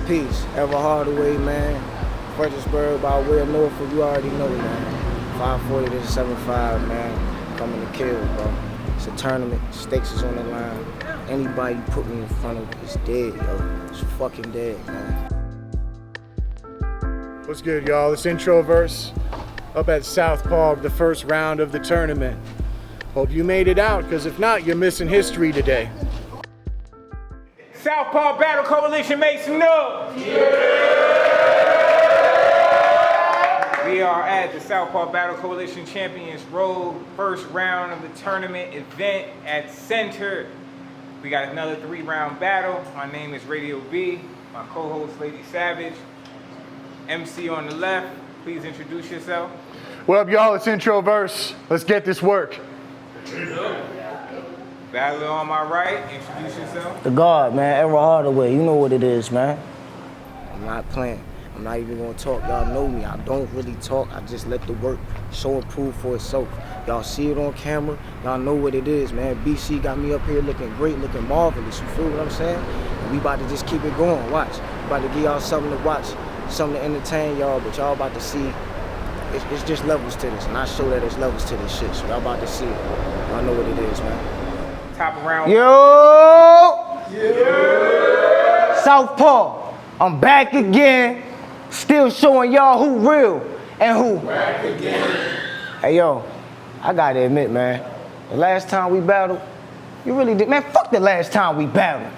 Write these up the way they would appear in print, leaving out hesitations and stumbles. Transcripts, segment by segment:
Peace. Ever Hardaway, man. Fredericksburg by way of Norfolk, you already know, man. 540 to 75, man. Coming to kill, bro. It's a tournament. Stakes is on the line. Anybody you put me in front of is dead, yo. It's fucking dead, man. What's good, y'all? It's Introverse up at Southpaw, the first round of the tournament. Hope you made it out, because if not, you're missing history today. Southpaw Battle Coalition, make some noise! We are at the Southpaw Battle Coalition Champions Road, first round of the tournament event at Center. We got another 3-round battle. My name is Radio B, my co-host Lady Savage. MC on the left, please introduce yourself. What up, y'all? It's Introverse. Let's get this work. Battler on my right, introduce yourself. The guard, man. Ever Hardaway. You know what it is, man. I'm not playing. I'm not even gonna talk. Y'all know me. I don't really talk. I just let the work show and prove for itself. Y'all see it on camera. Y'all know what it is, man. BC got me up here looking great, looking marvelous. You feel what I'm saying? And we about to just keep it going. Watch. We about to give y'all something to watch, something to entertain y'all, but y'all about to see it's just levels to this. And I show that there's levels to this shit. So y'all about to see it. Y'all know what it is, man. Top of round. Yo! Southpaw, I'm back again. Still showing y'all who real and who. Back again. Hey, yo, I gotta admit, man, the last time we battled, you really did. Man, fuck the last time we battled.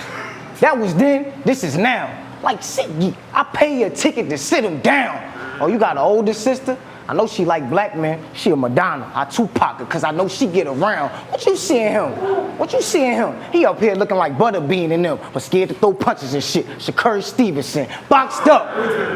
That was then, this is now. Like, sit ye. I pay you a ticket to sit him down. Oh, you got an older sister? I know she like black men. She a Madonna. I Tupac her, cause I know she get around. What you seeing him? What you seeing him? He up here looking like Butterbean and them, but scared to throw punches and shit. Shakur Stevenson. Boxed up.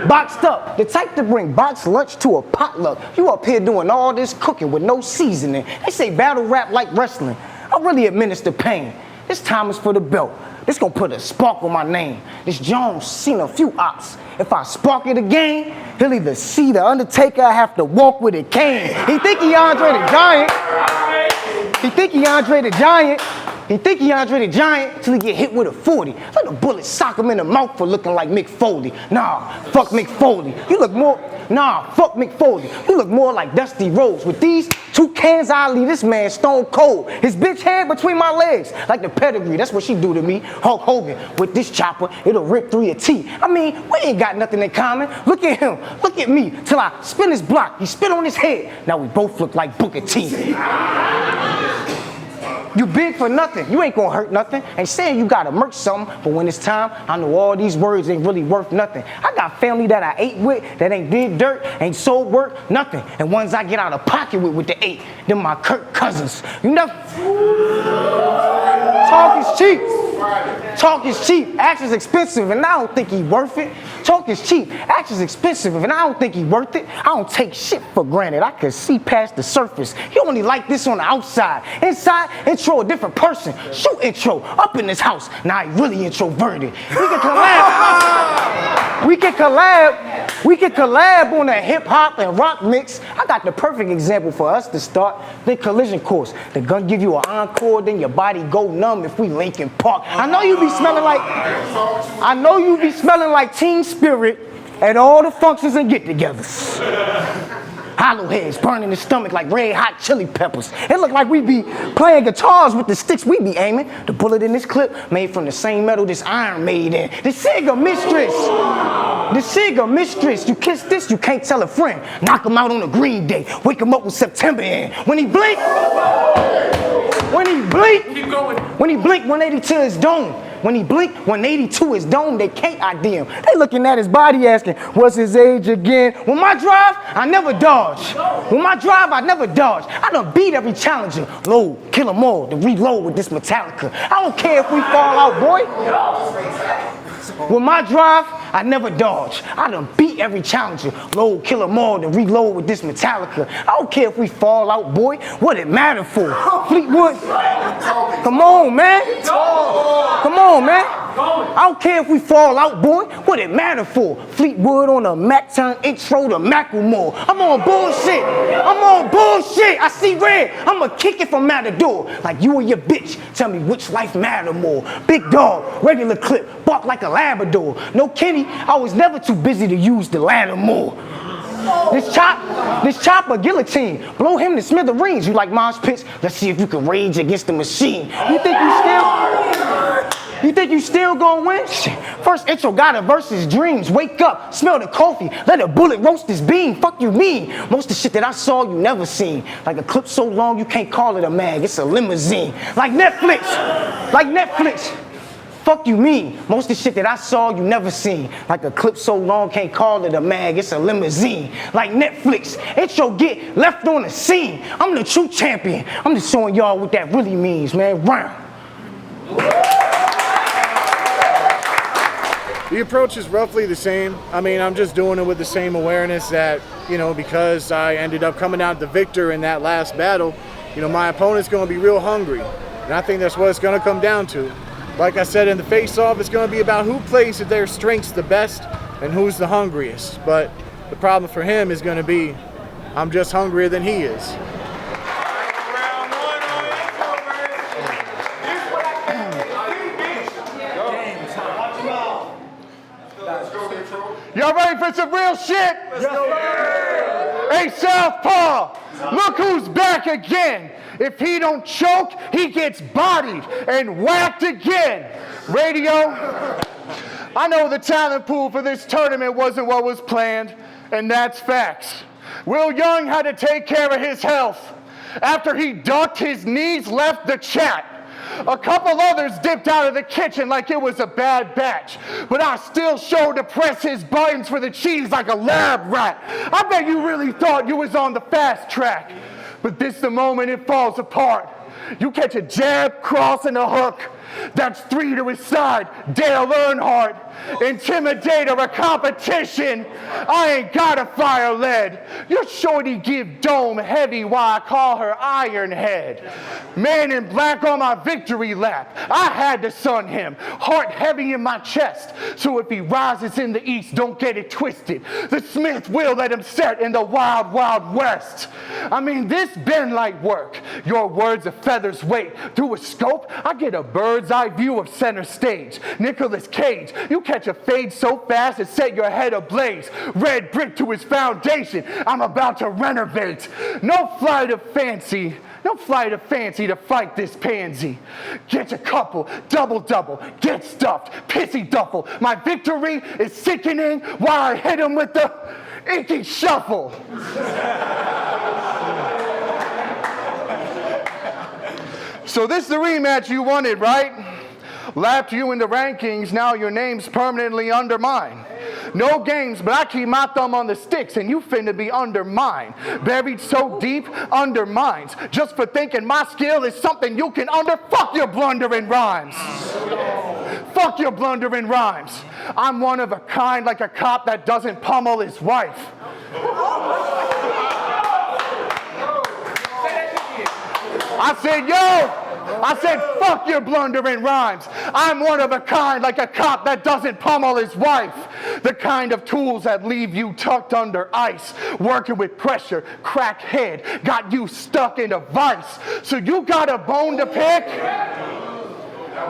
Boxed up. The type to bring boxed lunch to a potluck. You up here doing all this cooking with no seasoning. They say battle rap like wrestling. I really administer pain. This time is for the belt. This gonna put a spark on my name. This Jones seen a few ops. If I spark it again, he'll either see the Undertaker or have to walk with a cane. He think he Andre the Giant. He think he Andre the Giant. He think he Andre the Giant till he get hit with a 40. Let a bullet sock him in the mouth for looking like Mick Foley. Nah, fuck Mick Foley. You look more, fuck Mick Foley. You look more like Dusty Rhodes. With these 2 cans, I leave this man stone cold. His bitch head between my legs, like the pedigree. That's what she do to me. Hulk Hogan, with this chopper, it'll rip through your teeth. I mean, we ain't got nothing in common. Look at him, look at me, till I spin his block. He spit on his head. Now we both look like Booker T. You big for nothing. You ain't gonna hurt nothing. Ain't saying you gotta merch something, but when it's time, I know all these words ain't really worth nothing. I got family that I ate with that ain't did dirt, ain't sold work, nothing. And ones I get out of pocket with the 8, them my Kirk cousins. You know, talk is cheap. Talk is cheap. Action's expensive, and I don't think he worth it. Talk is cheap. Action's expensive, and I don't think he worth it. I don't take shit for granted. I can see past the surface. He only like this on the outside. Inside, intro a different person. Shoot intro up in this house. Now he really introverted. We can collab. We can collab on a hip hop and rock mix. I got the perfect example for us to start. The collision course. The gun give you an encore, then your body go numb if we Linkin Park. I know you be smelling like Teen Spirit at all the functions and get-togethers. Hollow heads burning the stomach like red hot chili peppers. It look like we be playing guitars with the sticks we be aiming. The bullet in this clip made from the same metal this iron made in. The Sega Mistress. The Sega Mistress. You kiss this, you can't tell a friend. Knock him out on a green day. Wake him up with September in. When he blink, keep going. When he blink 180 to his dome. When he blink 180 to his dome, they can't ID him. They looking at his body asking, what's his age again? When my drive, I never dodge. When my drive, I never dodge. I done beat every challenger. Load, kill them all, then reload with this Metallica. I don't care if we fall out, boy. With my drive, I never dodge. I done beat every challenger. Load, kill them all, then reload with this Metallica. I don't care if we fall out, boy. What it matter for? Fleetwood? Come on, man. Come on, man. I don't care if we fall out, boy. What it matter for? Fleetwood on a Mac turn intro to Macklemore. I'm on bullshit. I see red. I'ma kick it from Matador. Like you and your bitch. Tell me which life matter more. Big dog, regular clip, bark like a Labrador. No Kenny, I was never too busy to use the ladder more. This chopper guillotine, blow him to smithereens. You like mosh pits? Let's see if you can rage against the machine. You think you still gonna win? Shit. First intro got a versus dreams. Wake up, smell the coffee, let a bullet roast this bean. Fuck you mean? Most of the shit that I saw you never seen. Like a clip so long you can't call it a mag, it's a limousine. Like Netflix. Fuck you mean? Most of the shit that I saw you never seen. Like a clip so long can't call it a mag, it's a limousine. Like Netflix, intro get left on the scene. I'm the true champion. I'm just showing y'all what that really means, man. Round. The approach is roughly the same. I mean, I'm just doing it with the same awareness that, because I ended up coming out the victor in that last battle, my opponent's going to be real hungry. And I think that's what it's going to come down to. Like I said in the face-off, it's going to be about who plays to their strengths the best and who's the hungriest. But the problem for him is going to be, I'm just hungrier than he is. Round one on Introverse. Here's what I came to see, bitch. Y'all ready for some real shit? Let's go. Hey, Southpaw, look who's back again. If he don't choke, he gets bodied and whacked again. Radio, I know the talent pool for this tournament wasn't what was planned, and that's facts. Will Young had to take care of his health. After he ducked, his knees left the chat. A couple others dipped out of the kitchen like it was a bad batch, but I still showed to press his buttons for the cheese like a lab rat. I bet you really thought you was on the fast track, but this the moment it falls apart. You catch a jab, cross, and a hook. That's 3 to his side, Dale Earnhardt. Intimidator, a competition. I ain't got a fire lead. Your shorty give dome heavy while I call her Ironhead. Man in black on my victory lap. I had to sun him, heart heavy in my chest. So if he rises in the east, don't get it twisted. The Smith will let him set in the wild, wild west. I mean, this been light work. Your words a feather's weight. Through a scope, I get a bird's eye view of center stage. Nicolas Cage, you catch a fade so fast it set your head ablaze. Red brick to his foundation, I'm about to renovate. No flight of fancy to fight this pansy. Get a couple, double, get stuffed, pissy duffel. My victory is sickening while I hit him with the inky shuffle. So this is the rematch you wanted, right? Lapped you in the rankings, now your name's permanently under mine. No games, but I keep my thumb on the sticks and you finna be under mine. Buried so deep, under mines. Just for thinking my skill is something you can fuck your blundering rhymes. Fuck your blundering rhymes. I'm one of a kind, like a cop that doesn't pummel his wife. I said, fuck your blundering rhymes. I'm one of a kind, like a cop that doesn't pummel his wife. The kind of tools that leave you tucked under ice. Working with pressure, crackhead, got you stuck in a vice. So you got a bone to pick?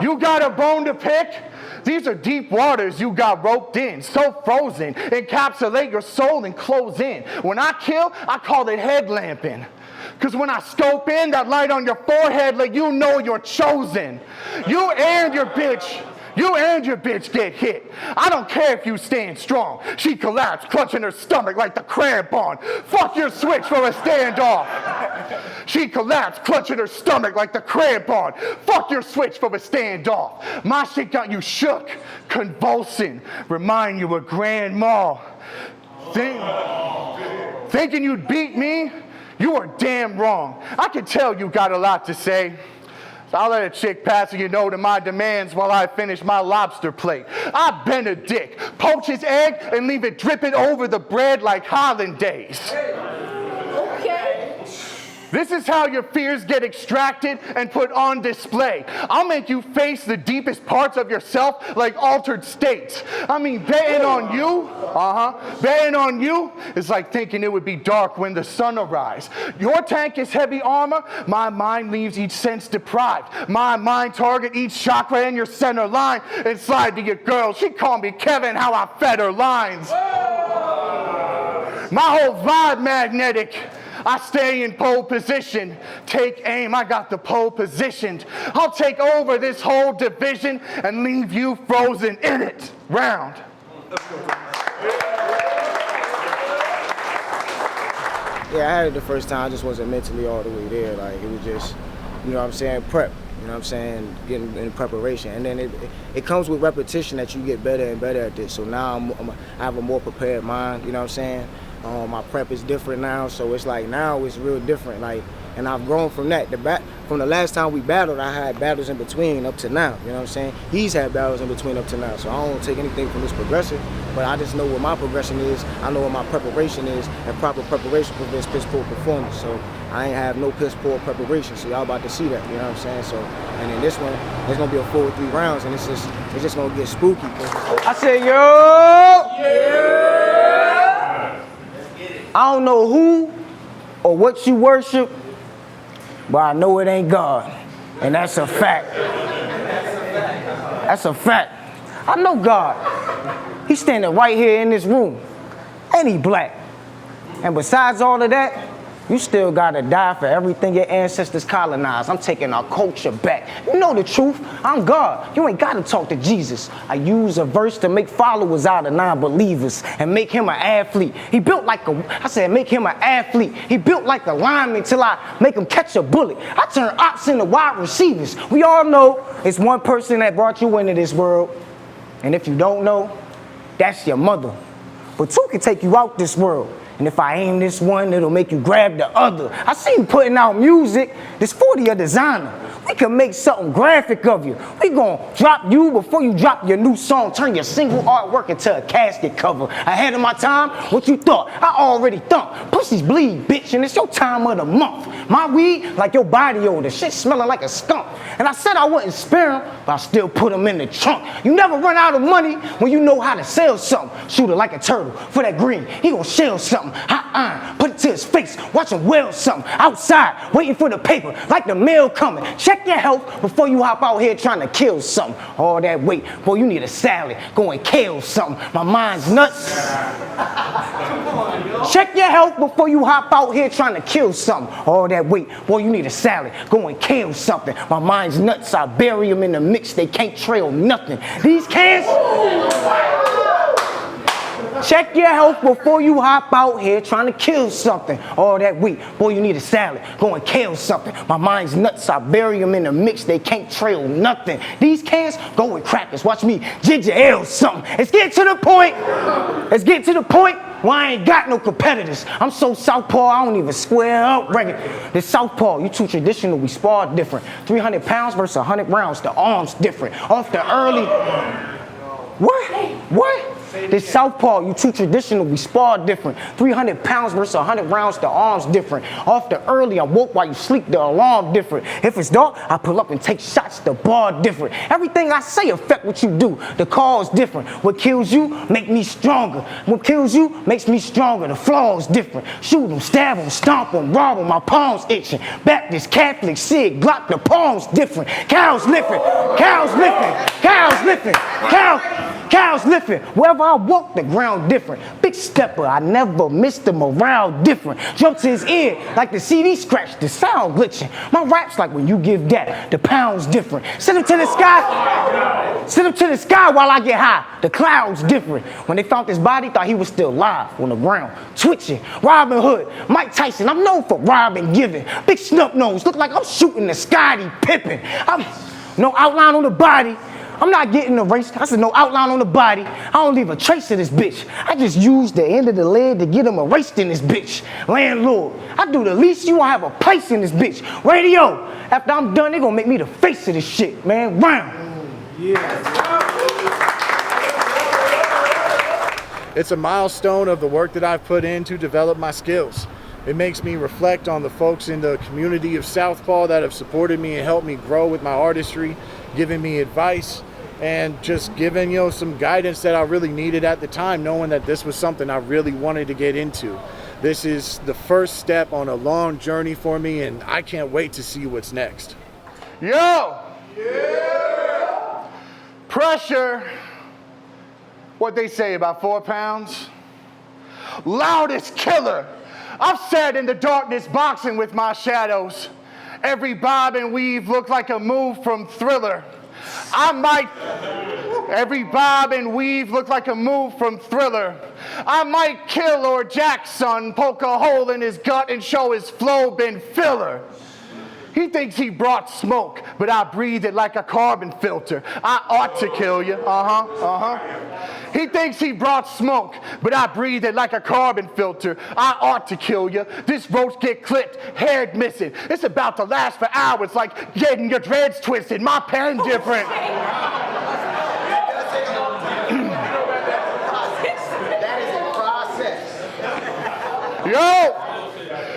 You got a bone to pick? These are deep waters you got roped in, so frozen. Encapsulate your soul and close in. When I kill, I call it headlamping. Because when I scope in, that light on your forehead let you know you're chosen. You and your bitch get hit. I don't care if you stand strong. She collapsed, clutching her stomach like the crab on. Fuck your switch for a standoff. She collapsed, clutching her stomach like the crab on. Fuck your switch for a standoff. My shit got you shook, convulsing, remind you of grandma. Thinking you'd beat me? You are damn wrong. I can tell you got a lot to say. So I'll let a chick pass you no to my demands while I finish my lobster plate. I've been a dick. Poach his egg and leave it dripping over the bread like hollandaise. Okay. This is how your fears get extracted and put on display. I'll make you face the deepest parts of yourself like altered states. I mean, betting on you is like thinking it would be dark when the sun arrives. Your tank is heavy armor, my mind leaves each sense deprived. My mind target each chakra in your center line and slide to your girl. She called me Kevin, how I fed her lines. My whole vibe magnetic. I stay in pole position. Take aim, I got the pole positioned. I'll take over this whole division and leave you frozen in it. Round. Yeah, I had it the first time. I just wasn't mentally all the way there. Like, it was just, you know what I'm saying, prep. You know what I'm saying, getting in preparation. And then it comes with repetition that you get better and better at this. So now I have a more prepared mind, you know what I'm saying? My prep is different now, so it's like now it's real different. Like, and I've grown from that. From the last time we battled, I had battles in between up to now. You know what I'm saying? He's had battles in between up to now, so I don't take anything from this progression. But I just know what my progression is. I know what my preparation is, and proper preparation prevents piss poor performance. So I ain't have no piss poor preparation. So y'all about to see that. You know what I'm saying? So, and in this one, there's gonna be a 4 or 3 rounds, and it's just gonna get spooky. I said, yo! Yeah. I don't know who or what you worship, but I know it ain't God. And that's a fact. That's a fact. I know God. He's standing right here in this room. And he black. And besides all of that, you still gotta die for everything your ancestors colonized. I'm taking our culture back. You know the truth. I'm God. You ain't gotta talk to Jesus. I use a verse to make followers out of non-believers and make him an athlete. He built like make him an athlete. He built like a lineman till I make him catch a bullet. I turn ops into wide receivers. We all know it's one person that brought you into this world. And if you don't know, that's your mother. But 2 can take you out this world. And if I aim this one, it'll make you grab the other. I see you putting out music. This 40 a designer. We can make something graphic of you. We gonna drop you before you drop your new song. Turn your single artwork into a casket cover. Ahead of my time, what you thought? I already thought. Pussies bleed, bitch, and it's your time of the month. My weed, like your body odor. Shit smelling like a skunk. And I said I wouldn't spare them, but I still put them in the trunk. You never run out of money when you know how to sell something. Shoot it like a turtle for that green. He gonna shell something. Hot iron, put it to his face. Watch him weld something. Outside, waiting for the paper, like the mail coming. Check your health before you hop out here trying to kill something. All that weight, boy, you need a salad. Go and kill something. My mind's nuts. Check your health before you hop out here trying to kill something. All that weight, boy, you need a salad. Go and kill something. My mind's nuts. I bury them in the mix. They can't trail nothing. These cans. Check your health before you hop out here trying to kill something. All that weight, boy, you need a salad. Go and kill something. My mind's nuts. I bury them in the mix. They can't trail nothing. These cans go with crackers. Watch me ginger ale something. Let's get to the point. Let's get to the point. Well, I ain't got no competitors. I'm so southpaw, I don't even square up regular. This southpaw, you too traditional, we spar different. 300 pounds versus 100 rounds, the arms different. Off the early, what? This southpaw, you too traditional, we spar different. 300 pounds versus 100 rounds, the arms different. Off the early, I woke while you sleep, the alarm different. If it's dark, I pull up and take shots, the bar different. Everything I say affect what you do, the cause different. What kills you, make me stronger. What kills you, makes me stronger, the flaws different. Shoot them, stab them, stomp them, rob them, my palms itching. Baptist, Catholic, Sig, Glock, the palms different. Cows lifting, cows lifting, cows lifting, cows lifting. Wherever I walk, the ground different. Big stepper, I never missed the morale different. Jump to his ear like the CD scratch, the sound glitching. My rap's like when you give that, the pounds different. Send him to the sky. Send him to the sky while I get high. The clouds different. When they found his body, thought he was still alive on the ground. Twitching. Robin Hood, Mike Tyson, I'm known for robbing, giving. Big snub nose, look like I'm shooting the Scottie Pippen. I'm no outline on the body. I'm not getting erased. I said no outline on the body. I don't leave a trace of this bitch. I just use the end of the lid to get them erased in this bitch. Landlord, I do the least, you won't have a place in this bitch. Radio, after I'm done, they gonna make me the face of this shit, man. Round. It's a milestone of the work that I've put in to develop my skills. It makes me reflect on the folks in the community of Southpaw that have supported me and helped me grow with my artistry, giving me advice, and just giving, some guidance that I really needed at the time, knowing that this was something I really wanted to get into. This is the first step on a long journey for me, and I can't wait to see what's next. Yo! Yeah! Pressure, what they say, about 4 pounds? Loudest killer. I've sat in the darkness boxing with my shadows. Every bob and weave looked like a move from Thriller. Every bob and weave looked like a move from Thriller. I might kill or Jackson, poke a hole in his gut and show his flow been filler. He thinks he brought smoke, but I breathe it like a carbon filter. I ought to kill you. He thinks he brought smoke, but I breathe it like a carbon filter. I ought to kill you. This roach get clipped, head missing. It's about to last for hours, like getting your dreads twisted. My pen different. That is a process. Yo!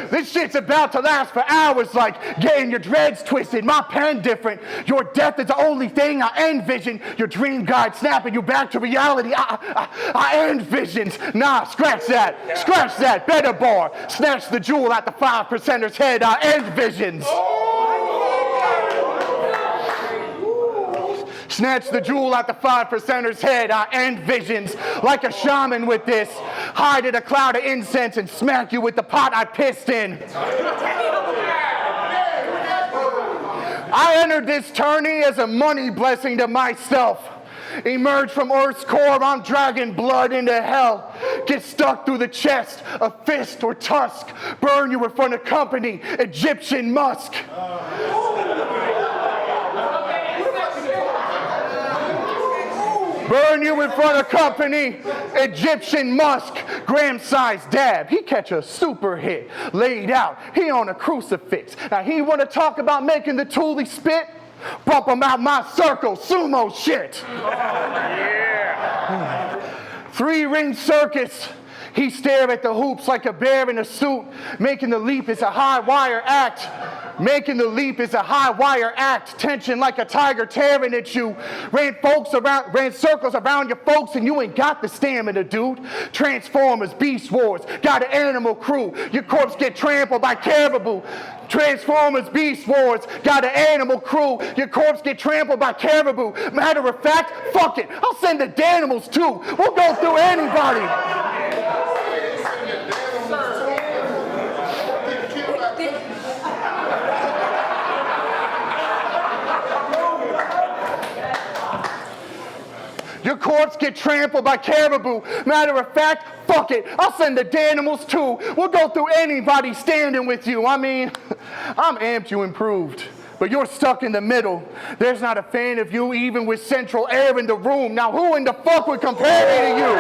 This shit's about to last for hours, like getting your dreads twisted. My pen different. Your death is the only thing I envision. Your dream guide snapping you back to reality. I envisioned. Nah, scratch that. Scratch that. Better bar. Snatch the jewel at the 5%er's head. I envisioned. Snatch the jewel at the 5%er's head. I envisions like a shaman with this. Hide in a cloud of incense and smack you with the pot I pissed in. I entered this tourney as a money blessing to myself. Emerge from Earth's core, I'm dragging blood into hell. Get stuck through the chest, a fist or tusk. Burn you in front of company, Egyptian musk. Burn you in front of company, Egyptian musk, gram-sized dab. He catch a super hit, laid out, he on a crucifix. Now he want to talk about making the tool he spit? Bump him out my circle, sumo shit. Yeah. 3-ring circus. He stare at the hoops like a bear in a suit. Making the leap is a high wire act. Making the leap is a high wire act. Tension like a tiger tearing at you. Ran circles around your folks and you ain't got the stamina, dude. Transformers, Beast Wars, got an animal crew. Your corpse get trampled by caribou. Transformers, Beast Wars, got an animal crew. Your corpse get trampled by caribou. Matter of fact, fuck it. I'll send the Danimals too. We'll go through anybody. Your corpse get trampled by caribou. Matter of fact, fuck it. I'll send the Danimals too. We'll go through anybody standing with you. I mean, I'm amped you improved, but you're stuck in the middle. There's not a fan of you even with central air in the room. Now who in the fuck would compare me to you?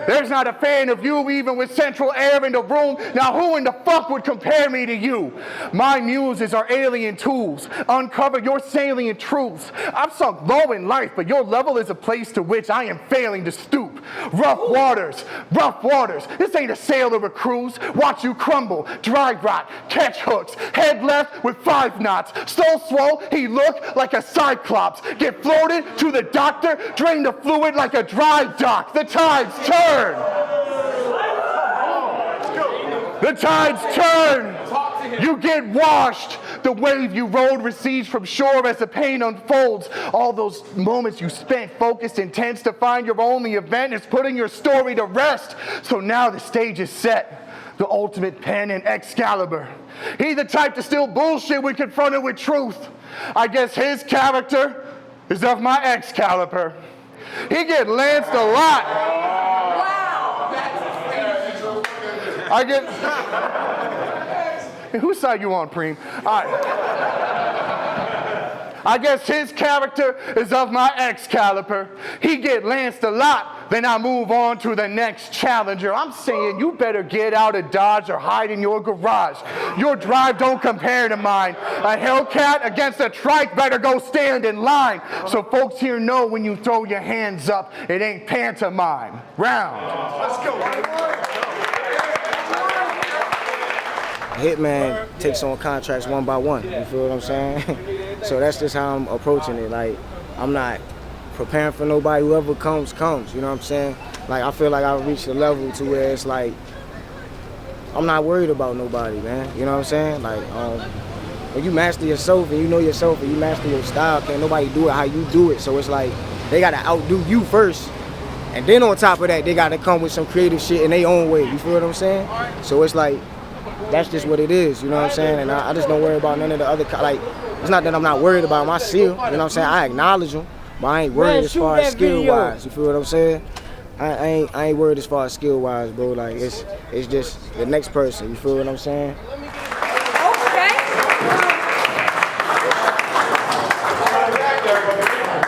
There's not a fan of you even with central air in the room. Now who in the fuck would compare me to you? My muses are alien tools. Uncover your salient truths. I've sunk low in life, but your level is a place to which I am failing to stoop. Rough waters, rough waters. This ain't a sail or a cruise. Watch you crumble, dry rot, catch hooks. Head left with 5 knots. So swole, he looked like a cyclops. Get floated to the doctor, drain the fluid like a dry dock. The tides turn. The tides turn. You get washed. The wave you rode recedes from shore as the pain unfolds. All those moments you spent focused, intense to find your only event is putting your story to rest. So now the stage is set. The ultimate pen and Excalibur. He the type to steal bullshit when confronted with truth. I guess his character is of my Excalibur. He get lanced a lot. I get. Whose side you on, Preem? All right. I guess his character is of my Excalibur. He get lanced a lot, then I move on to the next challenger. I'm saying you better get out of Dodge or hide in your garage. Your drive don't compare to mine. A Hellcat against a trike better go stand in line. So folks here know when you throw your hands up, it ain't pantomime. Round. Let's go. Hitman takes on contracts one by one. You feel what I'm saying? So that's just how I'm approaching it. Like, I'm not preparing for nobody. Whoever comes, comes. You know what I'm saying? Like, I feel like I've reached a level to where it's like, I'm not worried about nobody, man. You know what I'm saying? Like, when you master yourself and you know yourself and you master your style, can't nobody do it how you do it. So it's like, they gotta outdo you first. And then on top of that, they gotta come with some creative shit in their own way. You feel what I'm saying? So it's like, that's just what it is, you know what I'm saying? And I just don't worry about none of the other, like, it's not that I'm not worried about them. I see them, you know what I'm saying? I acknowledge them, but I ain't worried as far as skill-wise. You feel what I'm saying? I ain't worried as far as skill-wise, bro. Like, it's just the next person. You feel what I'm saying?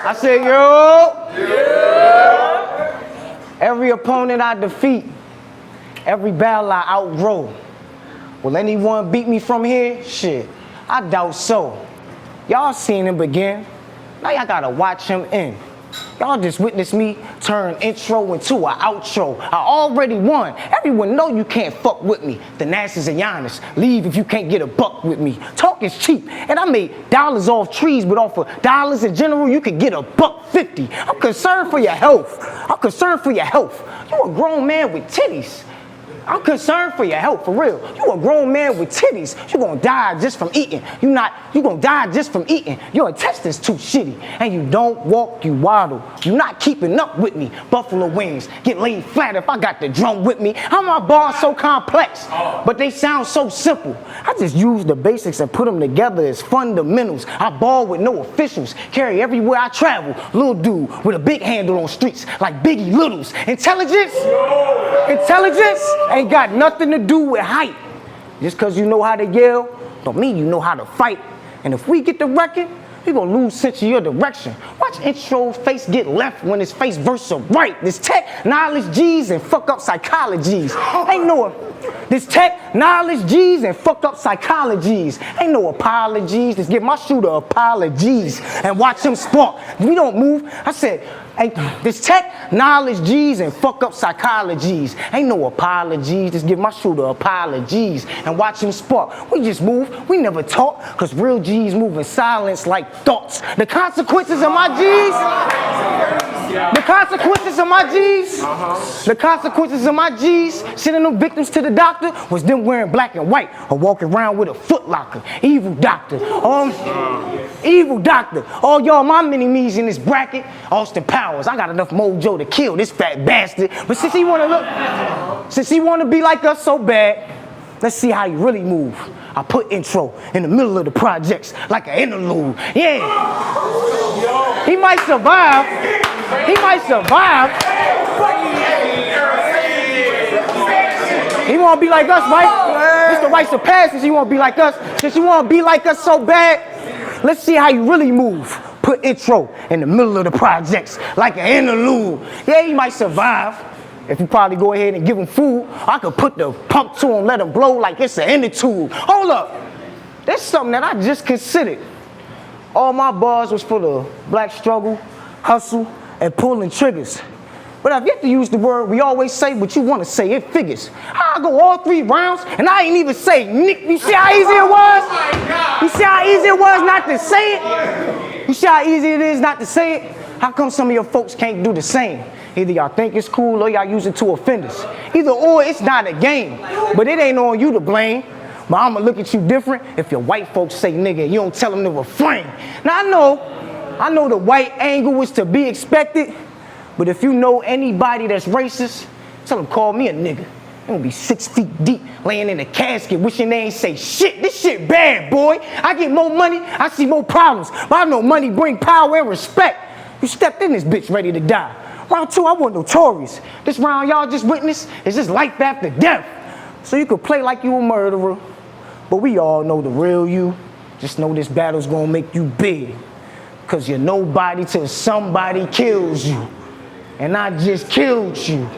I said, yo. Every opponent I defeat, every battle I outgrow. Will anyone beat me from here? Shit, I doubt so. Y'all seen him begin. Now y'all gotta watch him end. Y'all just witnessed me turn intro into an outro. I already won. Everyone know you can't fuck with me. The Nasses and Giannis. Leave if you can't get a buck with me. Talk is cheap. And I made dollars off trees, but off of dollars in general, you could get $1.50. I'm concerned for your health. I'm concerned for your health. You a grown man with titties. I'm concerned for your health, for real. You a grown man with titties. You gonna die just from eating. You gonna die just from eating. Your intestines too shitty. And you don't walk, you waddle. You not keeping up with me. Buffalo wings get laid flat if I got the drum with me. How my bars so complex, but they sound so simple. I just use the basics and put them together as fundamentals. I ball with no officials. Carry everywhere I travel. Little dude with a big handle on streets like Biggie Littles. Intelligence ain't got nothing to do with height. Just cause you know how to yell, don't mean you know how to fight. And if we get the record, we gonna lose sense of your direction. Watch intro face get left when his face versa right. This tech knowledge G's and fuck up psychologies. Ain't no this tech knowledge G's and fuck up psychologies. Ain't no apologies. Just give my shooter apologies and watch him spark. We don't move. I said, this tech knowledge G's and fuck up psychologies. Ain't no apologies. Just give my shooter apologies and watch him spark. We just move. We never talk, cause real G's move in silence like thoughts. The consequences of my G's. The consequences of my G's. The consequences of my G's. Sending them victims to the doctor was them wearing black and white or walking around with a foot locker. Evil doctor. Evil doctor. All y'all my mini-me's in this bracket. Austin Powers. I got enough mojo to kill this fat bastard. But since he wanna be like us so bad, let's see how he really move. I put intro in the middle of the projects like an interlude. Yeah. He might survive. He might survive. He won't be like us, right? It's the rites of passage. He won't be like us. Since you want to be like us so bad, let's see how you really move. Put intro in the middle of the projects like an interlude. Yeah, he might survive. If you probably go ahead and give him food, I could put the pump to him, let him blow like it's an inner tube. Hold up. There's something that I just considered. All my bars was for the black struggle, hustle, and pulling triggers. But I've yet to use the word we always say, but you want to say it figures. I go all 3 rounds, and I ain't even say Nick. You see how easy it was? You see how easy it was not to say it? You see how easy it is not to say it? How come some of your folks can't do the same? Either y'all think it's cool or y'all use it to offend us. Either or, it's not a game. But it ain't on you to blame. But I'ma look at you different if your white folks say nigga and you don't tell them to refrain. Now I know the white angle is to be expected, but if you know anybody that's racist, tell them call me a nigga. They gonna be 6 feet deep, laying in a casket, wishing they ain't say shit. This shit bad, boy. I get more money, I see more problems. But I know money bring power and respect. You stepped in this bitch ready to die. Round 2, I want notorious. This round y'all just witnessed is just life after death. So you could play like you a murderer, but we all know the real you. Just know this battle's gonna make you big. Cause you're nobody till somebody kills you. And I just killed you.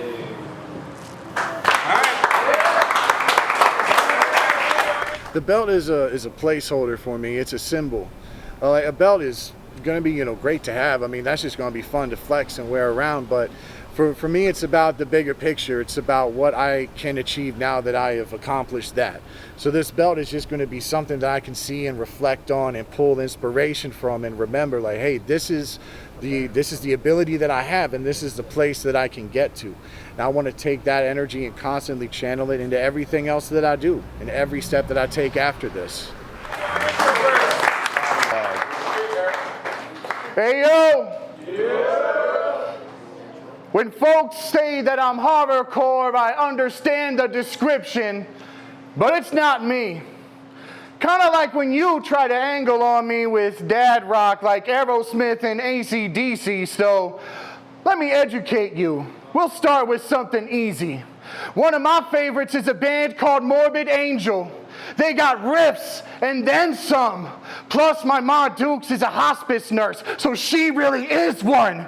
The belt is a placeholder for me. It's a symbol. A belt is going to be great to have. I mean, that's just going to be fun to flex and wear around. But For me, it's about the bigger picture. It's about what I can achieve now that I have accomplished that. So this belt is just going to be something that I can see and reflect on and pull inspiration from and remember, like, hey, this is the ability that I have, and this is the place that I can get to. And I want to take that energy and constantly channel it into everything else that I do and every step that I take after this. Hey, yo! When folks say that I'm horrorcore, I understand the description, but it's not me. Kind of like when you try to angle on me with dad rock like Aerosmith and AC/DC, so let me educate you. We'll start with something easy. One of my favorites is a band called Morbid Angel. They got riffs and then some. Plus, my Ma Dukes is a hospice nurse, so she really is one.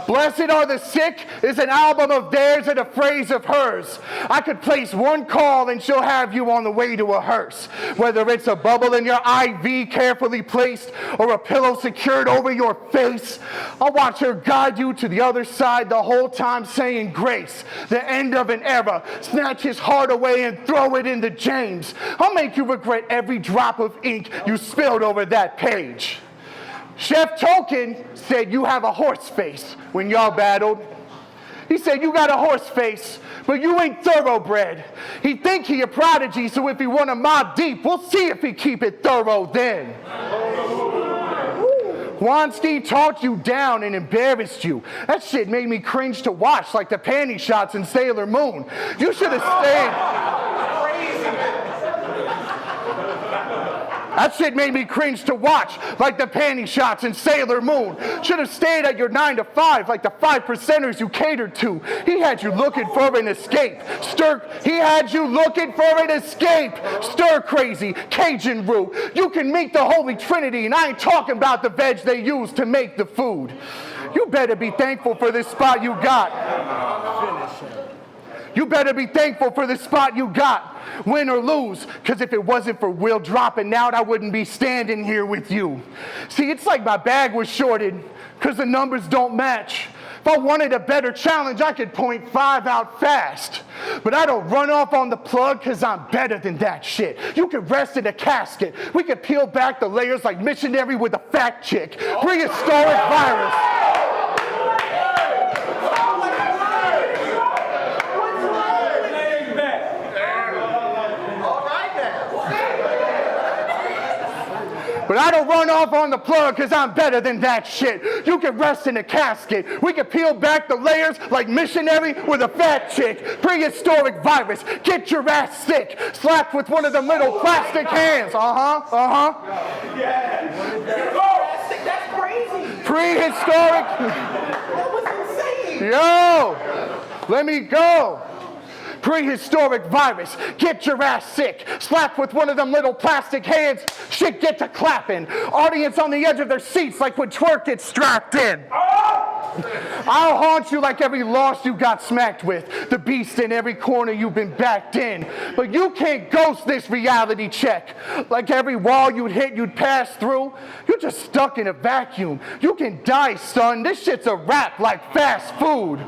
Blessed Are the Sick is an album of theirs and a phrase of hers. I could place one call and she'll have you on the way to a hearse. Whether it's a bubble in your IV carefully placed or a pillow secured over your face, I'll watch her guide you to the other side the whole time saying grace, the end of an era. Snatch his heart away and throw it into James. I'll make you regret every drop of ink you spilled over that page. Chef Token said you have a horse face when y'all battled. He said you got a horse face, but you ain't thoroughbred. He think he a prodigy, so if he want to mob deep, we'll see if he keep it thorough then. Wanski talked you down and embarrassed you. That shit made me cringe to watch like the panty shots in Sailor Moon. You should have stayed. That shit made me cringe to watch, like the panty shots in Sailor Moon. Should have stayed at your 9 to 5, like the 5%ers you catered to. He had you looking for an escape. Stir crazy, Cajun roux. You can meet the Holy Trinity, and I ain't talking about the veg they use to make the food. You better be thankful for this spot you got. You better be thankful for the spot you got. Win or lose, because if it wasn't for Will dropping out, I wouldn't be standing here with you. See, it's like my bag was shorted, because the numbers don't match. If I wanted a better challenge, I could point 5 out fast. But I don't run off on the plug, because I'm better than that shit. You could rest in a casket. We could peel back the layers like missionary with a fat chick. Prehistoric virus. But I don't run off on the plug because I'm better than that shit. You can rest in a casket. We can peel back the layers like missionary with a fat chick. Prehistoric virus. Get your ass sick. Slapped with one of the little plastic hands. Yeah. That's crazy. Prehistoric. That was insane. Yo, let me go. Prehistoric virus, get your ass sick. Slapped with one of them little plastic hands, shit get to clapping. Audience on the edge of their seats like when twerk gets strapped in. I'll haunt you like every loss you got smacked with. The beast in every corner you've been backed in. But you can't ghost this reality check. Like every wall you'd hit, you'd pass through. You're just stuck in a vacuum. You can die, son. This shit's a wrap like fast food.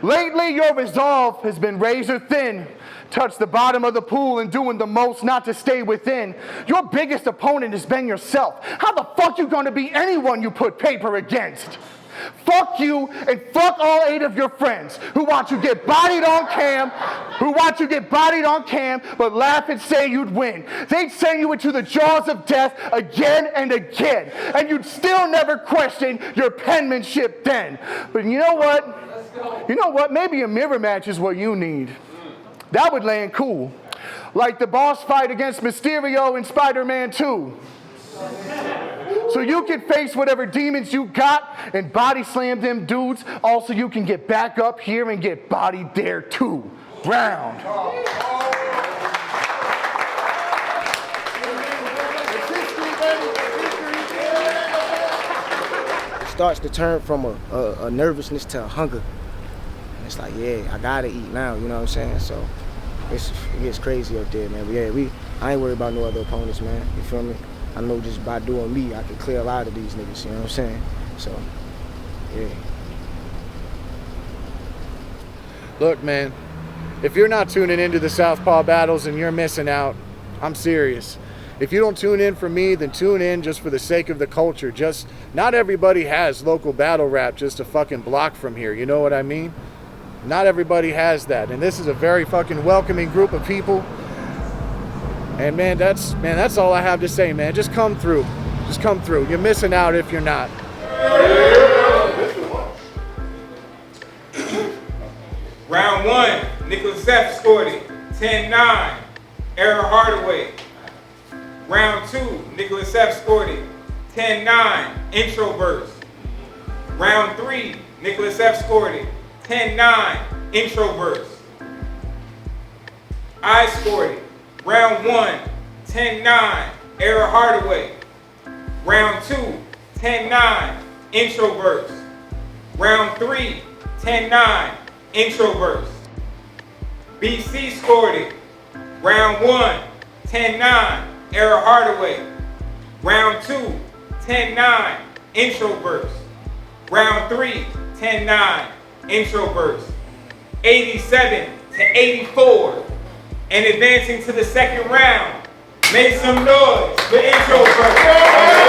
Lately, your resolve has been razor thin. Touch the bottom of the pool and doing the most not to stay within. Your biggest opponent has been yourself. How the fuck you gonna be anyone you put paper against? Fuck you and fuck all 8 of your friends who watch you get bodied on cam, but laugh and say you'd win. They'd send you into the jaws of death again and again, and you'd still never question your penmanship then. But you know what? Maybe a mirror match is what you need. That would land cool. Like the boss fight against Mysterio in Spider-Man 2. So you can face whatever demons you got and body slam them dudes. Also, you can get back up here and get bodied there too. Round. It starts to turn from a nervousness to a hunger. And it's like, yeah, I gotta eat now, you know what I'm saying? So it gets crazy up there, man. But yeah, I ain't worried about no other opponents, man. You feel me? I know just by doing me, I can clear a lot of these niggas, you know what I'm saying? So, yeah. Look, man, if you're not tuning into the Southpaw battles and you're missing out, I'm serious. If you don't tune in for me, then tune in just for the sake of the culture. Just, not everybody has local battle rap just a fucking block from here. You know what I mean? Not everybody has that. And this is a very fucking welcoming group of people. And man, that's all I have to say, man. Just come through. Just come through. You're missing out if you're not. Round 1, Nicholas F. scored it, 10-9, Aaron Hardaway. Round 2, Nicholas F. scored it, 10-9, Introverse. Round 3, Nicholas F. scored it, 10-9, Introverse. I scored it. Round 1, 10-9, Aaron Hardaway. Round 2, 10-9, Introverse. Round 3, 10-9, Introverse. BC scored it. Round 1, 10-9, Aaron Hardaway. Round 2, 10-9, Introverse. Round 3, 10-9, Introverse. 87-84. And advancing to the second round, make some noise for Introverse.